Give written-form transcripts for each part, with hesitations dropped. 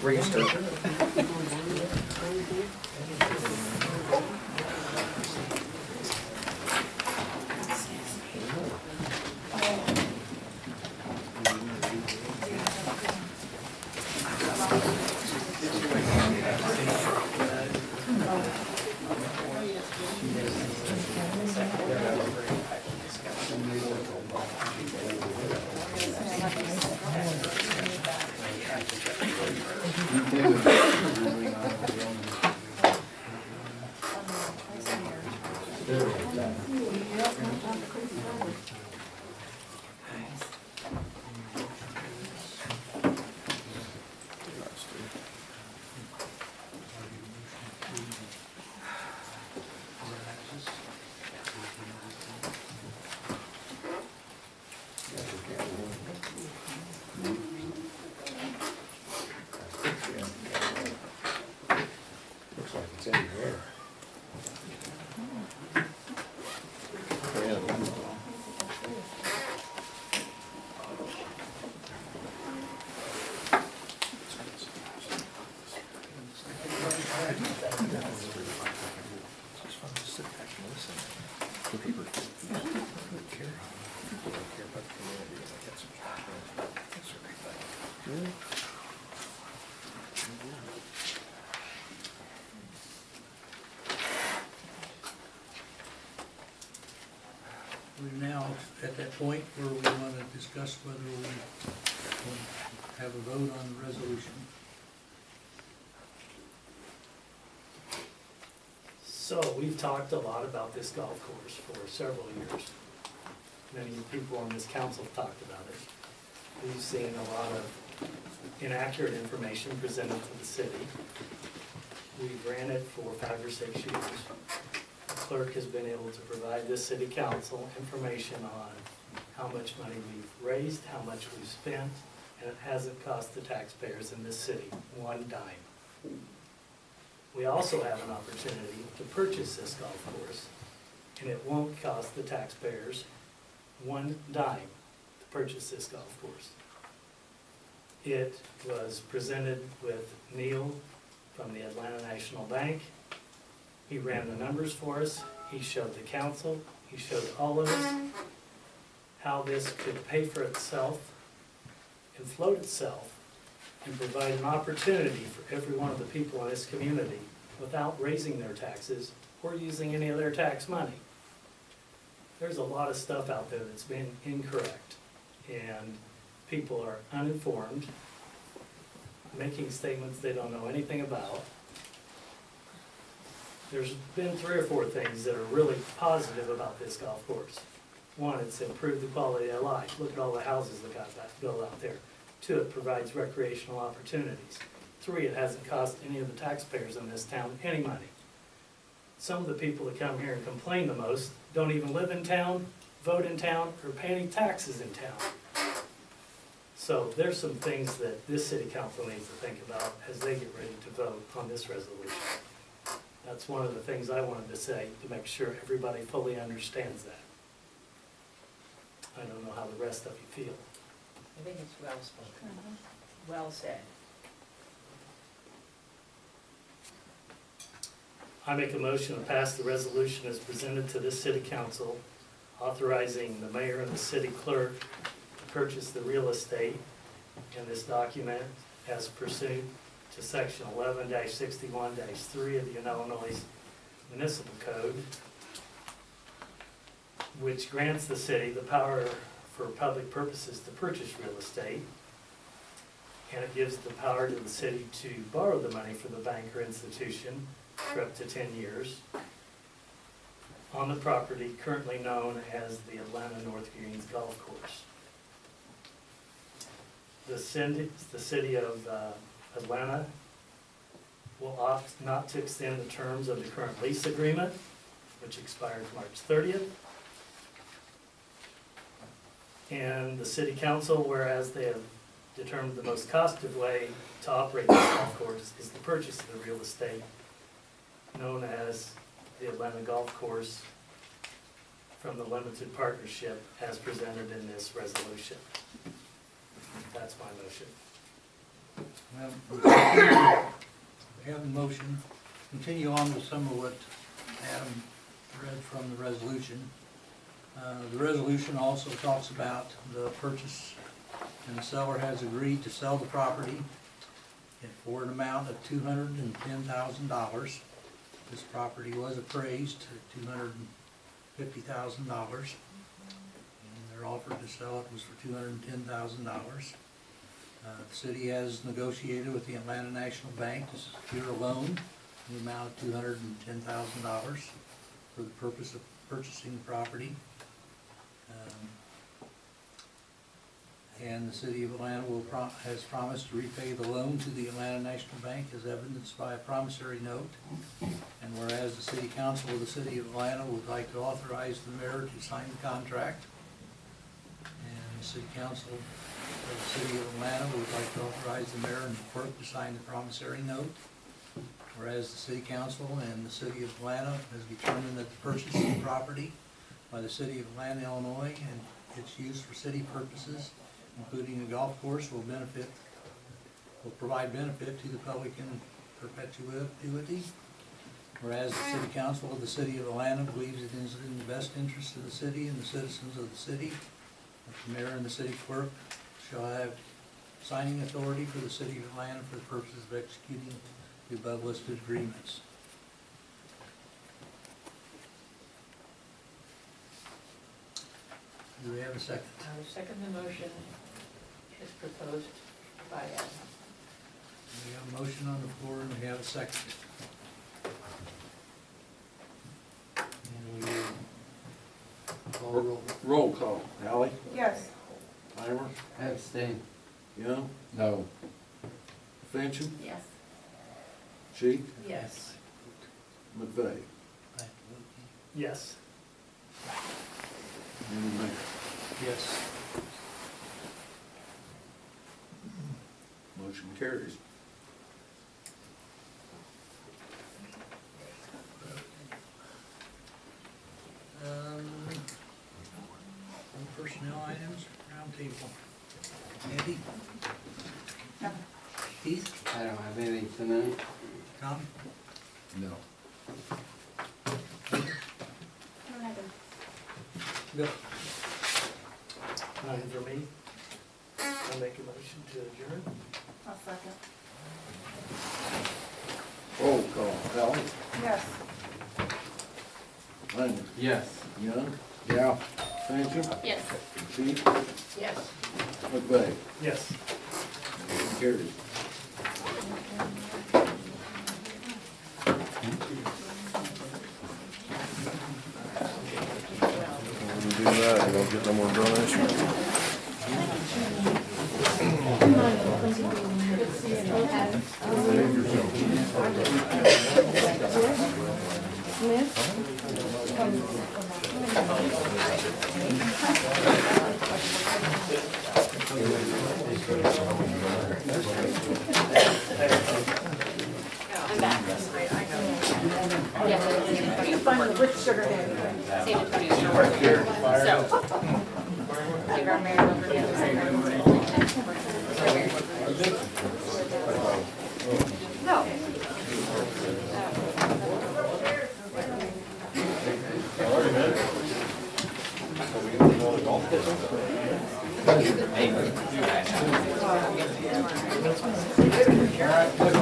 Register. Looks like it's in here. We're now at that point where we want to discuss whether we will have a vote on the resolution. So we've talked a lot about this golf course for several years. Many people on this council have talked about it. We've seen a lot of inaccurate information presented to the city. We've ran it for 5 or 6 years. The clerk has been able to provide this city council information on how much money we've raised, how much we've spent, and it hasn't cost the taxpayers in this city one dime. We also have an opportunity to purchase this golf course, and it won't cost the taxpayers one dime to purchase this golf course. It was presented with Neil from the Atlanta National Bank. He ran the numbers for us. He showed the council. He showed all of us how this could pay for itself and float itself and provide an opportunity for every one of the people in this community without raising their taxes or using any of their tax money. There's a lot of stuff out there that's been incorrect, and people are uninformed, making statements they don't know anything about. There's been 3 or 4 things that are really positive about this golf course. 1, it's improved the quality of life. Look at all the houses that got built out there. 2, it provides recreational opportunities. 3, it hasn't cost any of the taxpayers in this town any money. Some of the people that come here and complain the most don't even live in town, vote in town, or pay any taxes in town. So there's some things that this city council needs to think about as they get ready to vote on this resolution. That's one of the things I wanted to say to make sure everybody fully understands that. I don't know how the rest of you feel. I think it's well spoken, well said. I make a motion to pass the resolution as presented to this city council, authorizing the mayor and the city clerk to purchase the real estate in this document as pursuant to section 11-61-3 of the Illinois Municipal Code, which grants the city the power for public purposes to purchase real estate, and it gives the power to the city to borrow the money from the bank or institution for up to 10 years on the property currently known as the Atlanta North Greens Golf Course. The city of Atlanta will opt not to extend the terms of the current lease agreement, which expires March 30th. And the city council, whereas they have determined the most cost-effective way to operate this golf course is the purchase of the real estate known as the Atlanta Golf Course from the limited partnership as presented in this resolution. That's my motion. Well, we have a motion. Continue on with some of what Adam read from the resolution. The resolution also talks about the purchase, and the seller has agreed to sell the property for an amount of $210,000. This property was appraised at $250,000, and their offer to sell it was for $210,000. The city has negotiated with the Atlanta National Bank to secure a loan in the amount of $210,000 for the purpose of purchasing the property. And the city of Atlanta has promised to repay the loan to the Atlanta National Bank as evidenced by a promissory note. And whereas the city council of the city of Atlanta would like to authorize the mayor to sign the contract, and the city council of the city of Atlanta would like to authorize the mayor and the clerk to sign the promissory note. Whereas the city council and the city of Atlanta has determined that the purchase of the property by the city of Atlanta, Illinois, and its use for city purposes, including a golf course, will provide benefit to the public in perpetuity. Whereas the city council of the city of Atlanta believes it is in the best interest of the city and the citizens of the city that the mayor and the city clerk shall have signing authority for the city of Atlanta for the purposes of executing the above listed agreements. Do we have a second? I will second the motion as proposed by Adam. We have a motion on the floor and we have a second. And we will call the roll. Roll call. Hallie? Yes. Heimer? Abstain. Young? No. Fincham? Yes. Sheik? Yes. McVeigh? Yes. And the mayor. Yes. Motion carries. Some personnel items, round table. Andy? Keith? I don't have anything tonight. Tom? No. Go. Nothing for me. I'll make a motion to adjourn. I'll second. Roll call. Hallie? Yes. Heimer? Yes. Young? Yeah. Fincham? Yes. Sheik? Yes. McVeigh? Yes. Motion carries. When you do that, you don't get no more donation. I'm back. Yeah. You find the rich sugar daddy. San Antonio. So. Give our mayor over the other side. No. Nice to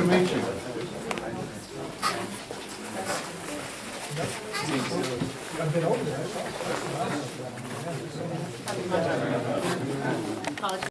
meet you. I've been over there.